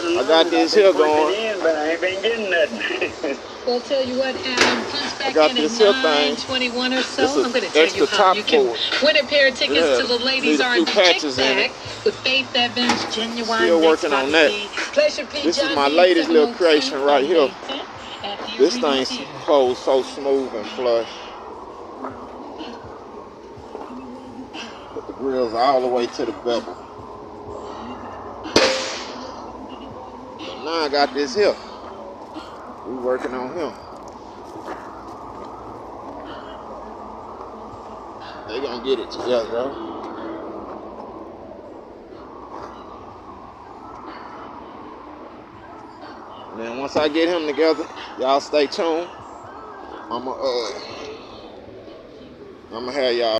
I got this here going. In, but I ain't been getting nothing. We'll tell you what, Alan, punch back I got in this at here thing. 9:21 or so. This is I'm going to tell extra you how top you can forward. win a pair of tickets Yeah, to the Ladies need a Are few the patches in Kickback it. with Faith Evans, Genuine. Still working on that. This is my latest little creation right here. This thing's holds so smooth and flush. Put the grills all the way to the bevel. So now I got this here. We working on him. They gonna get it together, though. And then once I get him together, y'all stay tuned. I'ma have y'all